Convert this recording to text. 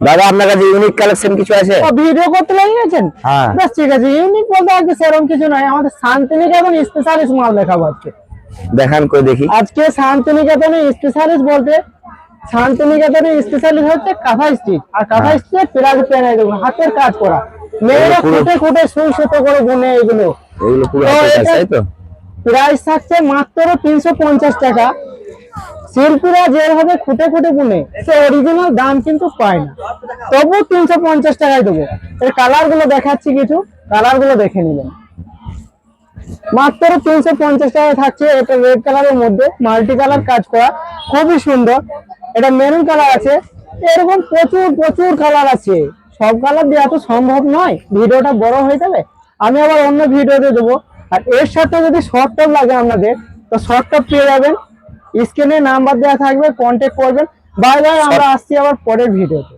দাদা আপনার কাছে ইউনিক কালেকশন কিছু আছে? ভিডিও করতে লাগিয়েছেন? হ্যাঁ বেশ ঠিক আছে। ইউনিক বলতে আজকে সেরকম কিছু নয়, আমাদের শান্তিনিকেতন স্পেশালিস্ট মাল দেখাবো আজকে। দেখান কই দেখি। আজকে শান্তিনিকেতনের স্পেশালিস্ট বলতে শান্তিনিকেতনের স্পেশালিস্ট হচ্ছে কাঁথা স্টিচ। আর কাঁথা স্টিচ প্লাজ প্যানেল দেখুন, হাতের কাজ করা, মেয়েরা খুঁটে খুঁটে সুই সুতো করে বুনে এগুলো পুরো হাতের কাজ, তাই তো? প্রাইস থাকছে মাত্র 350 টাকা। শিল্পীরা যেভাবে খুঁটে খুঁটে বুনে সে অরিজিনাল দাম কিন্তু পায় না, তবু 350 টাকায় দেবো। এর কালার গুলো দেখাচ্ছি, কিছু কালার গুলো দেখে নিবেন। মাত্র 350 টাকায় থাকছে। এটা রেড কালারের মধ্যে মাল্টি কালার কাজ করা, খুবই সুন্দর। এটা মেরুন কালার আছে, এরকম প্রচুর প্রচুর কালার আছে। সব কালার দেওয়া তো সম্ভব নয়, ভিডিওটা বড় হয়ে যাবে, আমি আবার অন্য ভিডিওতে দেবো। আর এর সাথে যদি শর্ট টপ লাগে আপনাদের, তো শর্ট টপ পেয়ে যাবেন। স্ক্রিনে নাম্বার দেওয়া থাকবে, কন্ট্যাক্ট করবেন। বাই বাই, আমরা আসছি আবার পরের ভিডিওতে।